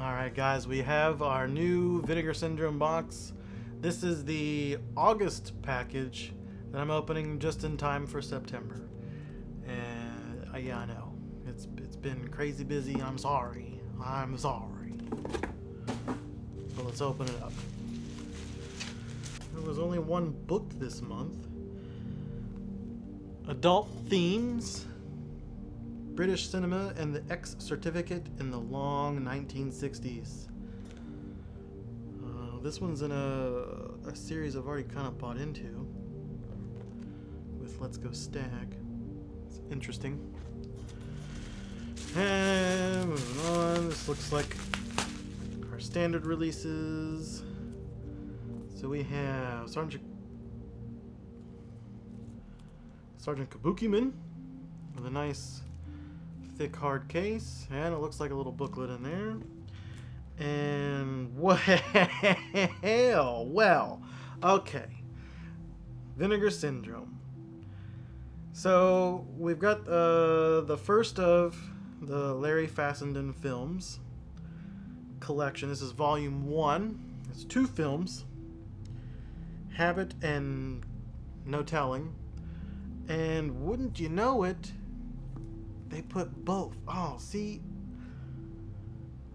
Alright guys, we have our new Vinegar Syndrome box. This is the August package that I'm opening just in time for September. And yeah, I know. It's been crazy busy. I'm sorry. But let's open it up. There was only one booked this month. Adult Themes, British Cinema, and the X Certificate in the long 1960s. This one's in a series I've already kind of bought into with Let's Go Stag. It's interesting. And moving on, this looks like our standard releases. So we have Sergeant Kabukiman with a nice thick hard case, and it looks like a little booklet in there. And well, okay, Vinegar Syndrome. So we've got the first of the Larry Fessenden films collection. This is volume 1. It's 2 films, Habit and No Telling. And wouldn't you know it, they put both. Oh, see?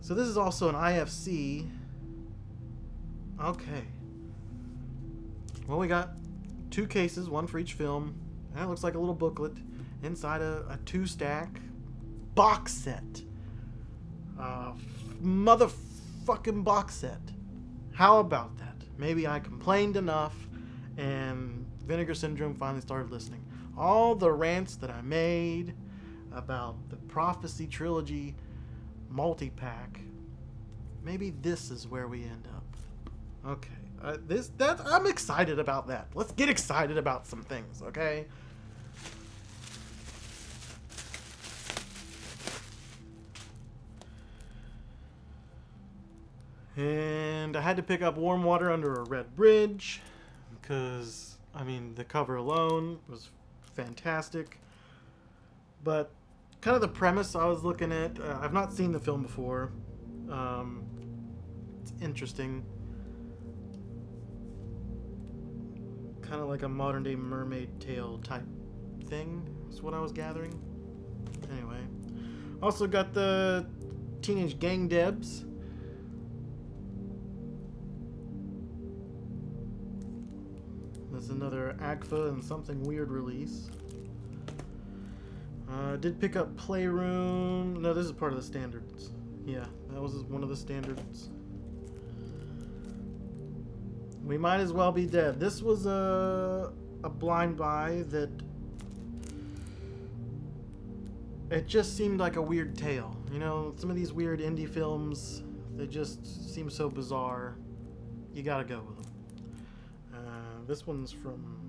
So this is also an IFC. Okay. Well, we got 2 cases, 1 for each film. And it looks like a little booklet inside a 2-stack box set. Motherfucking box set. How about that? Maybe I complained enough and Vinegar Syndrome finally started listening. All the rants that I made about the Prophecy Trilogy multi-pack, maybe this is where we end up. Okay, I'm excited about that. Let's get excited about some things, okay? And I had to pick up Warm Water Under a Red Bridge because, I mean, the cover alone was fantastic. But kind of the premise I was looking at, I've not seen the film before. It's interesting. Kind of like a modern day Mermaid Tale type thing, is what I was gathering. Anyway. Also got the Teenage Gang Debs. There's another AGFA and Something Weird release. Did pick up Playroom. No, this is part of the standards. Yeah, that was one of the standards. We Might As Well Be Dead. This was a blind buy that it just seemed like a weird tale. You know, some of these weird indie films, they just seem so bizarre. You gotta go with them. This one's from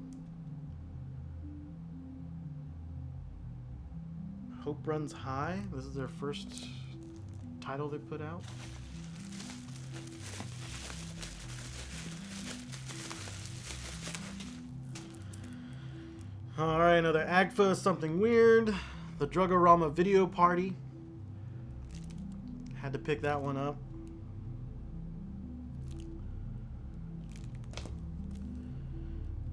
Hope Runs High. This is their first title they put out. Alright, another AGFA, Something Weird. The Drug-O-Rama Video Party. Had to pick that one up.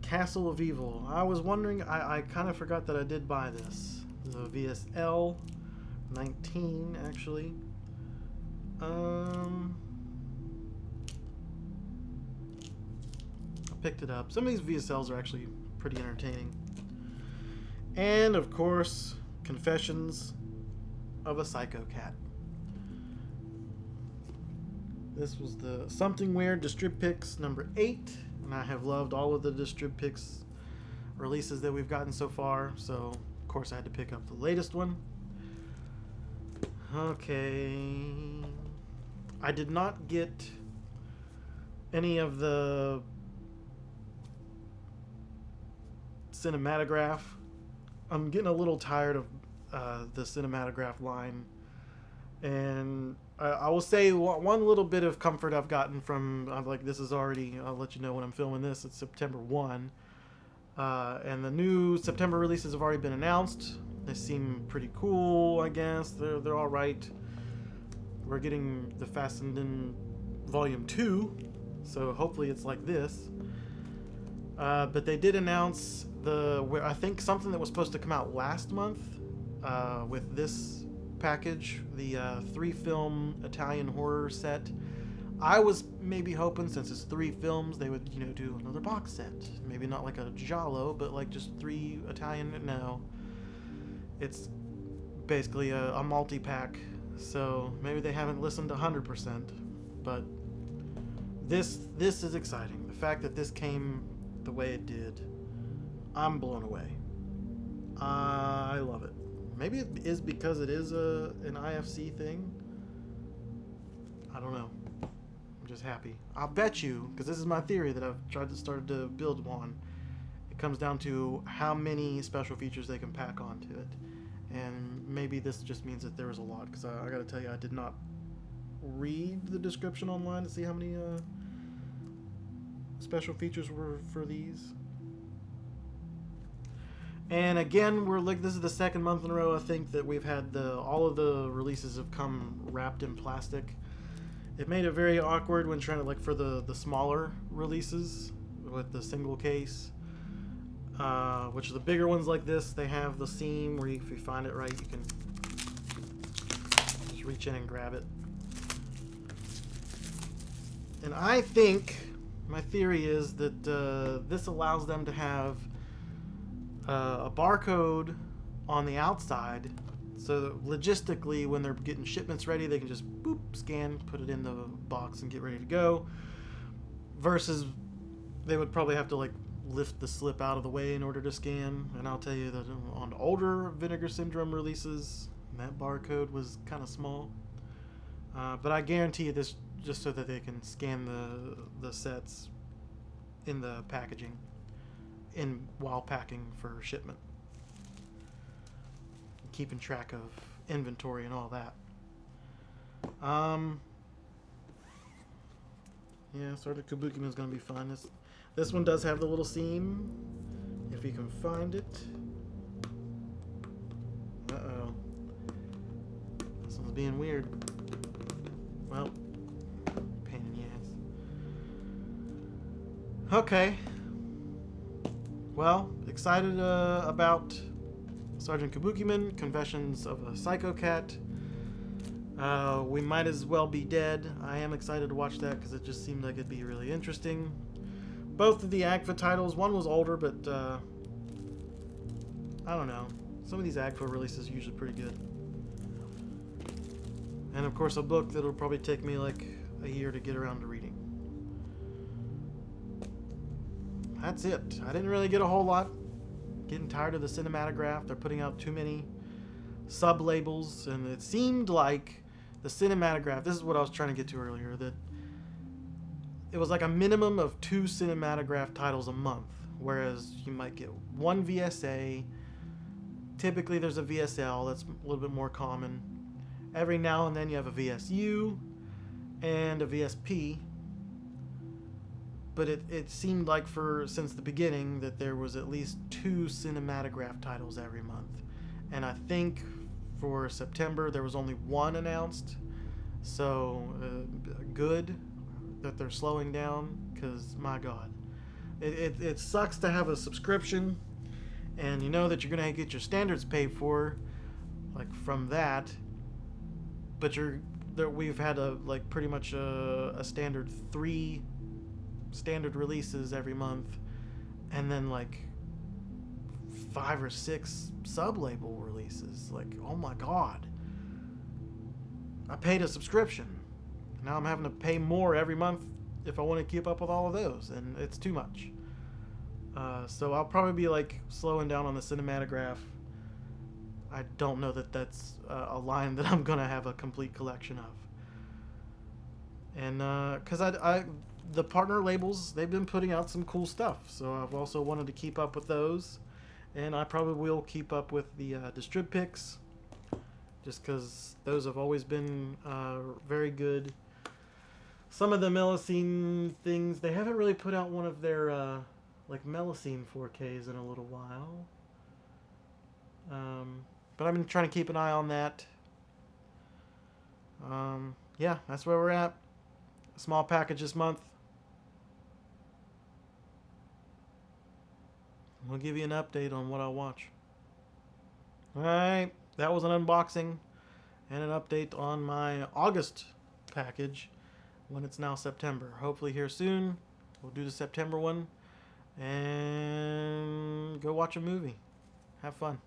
Castle of Evil. I was wondering, I kind of forgot that I did buy this. The VSL 19, actually. I picked it up. Some of these VSLs are actually pretty entertaining. And, of course, Confessions of a Psycho Cat. This was the Something Weird Distrib Picks number 8. And I have loved all of the Distrib Picks releases that we've gotten so far. So, of course, I had to pick up the latest one. Okay. I did not get any of the cinematograph. I'm getting a little tired of the cinematograph line. And I will say one little bit of comfort I've gotten from, I'm like, this is already, I'll let you know when I'm filming this, it's September 1. And the new September releases have already been announced. They seem pretty cool, I guess. They're all right. we're getting the Fessenden Volume 2, so hopefully it's like this. But they did announce I think something that was supposed to come out last month with this package, the 3-film Italian horror set. I was maybe hoping, since it's 3 films, they would, do another box set. Maybe not like a giallo, but like just 3 Italian. No, it's basically a multi-pack. So maybe they haven't listened 100%, but this is exciting. The fact that this came the way it did, I'm blown away. I love it. Maybe it is because it is an IFC thing. I don't know. I'm just happy. I'll bet you, because this is my theory that I've tried to start to build on, it comes down to how many special features they can pack onto it. And maybe this just means that there was a lot, because I gotta tell you, I did not read the description online to see how many special features were for these. And again, this is the second month in a row, I think, that we've had all of the releases have come wrapped in plastic. It made it very awkward when trying to, for the smaller releases with the single case. Which the bigger ones like this, they have the seam where if you find it right, you can just reach in and grab it. And I think, my theory is that this allows them to have a barcode on the outside, so that logistically, when they're getting shipments ready, they can just boop, scan, put it in the box, and get ready to go. Versus, they would probably have to lift the slip out of the way in order to scan. And I'll tell you that on older Vinegar Syndrome releases, that barcode was kind of small. But I guarantee you this just so that they can scan the sets in the packaging while packing for shipment. Keeping track of inventory and all that. Yeah, Sergeant Kabukiman is going to be fun. This one does have the little seam, if you can find it. Uh-oh. This one's being weird. Well, pain in the ass. Okay. Well, excited about Sergeant Kabukiman, Confessions of a Psycho Cat. We Might As Well Be Dead. I am excited to watch that because it just seemed like it'd be really interesting. Both of the AGFA titles, one was older, but I don't know. Some of these AGFA releases are usually pretty good. And of course a book that'll probably take me like a year to get around to reading. That's it. I didn't really get a whole lot. Getting tired of the cinematograph. They're putting out too many sub-labels, and it seemed like the cinematograph, this is what I was trying to get to earlier, that it was like a minimum of 2 cinematograph titles a month, whereas you might get 1 VSA. Typically there's a VSL, that's a little bit more common. Every now and then you have a VSU and a VSP. But it seemed like since the beginning that there was at least 2 cinematograph titles every month. And I think for September there was only 1 announced. So good that they're slowing down, because my God. It sucks to have a subscription and you know that you're going to get your standards paid for from that. But we've had pretty much a standard 3 standard releases every month, and then 5 or 6 sub-label releases. Oh my God, I paid a subscription, now I'm having to pay more every month if I want to keep up with all of those, and it's too much. So I'll probably be slowing down on the cinematograph. I don't know that that's a line that I'm gonna have a complete collection of, and because the partner labels, they've been putting out some cool stuff, so I've also wanted to keep up with those, and I probably will keep up with the Distrib picks, just because those have always been very good. Some of the Melusine things, they haven't really put out one of their Melusine 4Ks in a little while, but I've been trying to keep an eye on that. Yeah, that's where we're at. Small package this month. We'll give you an update on what I'll watch. Alright, that was an unboxing and an update on my August package when it's now September. Hopefully here soon. We'll do the September one and go watch a movie. Have fun.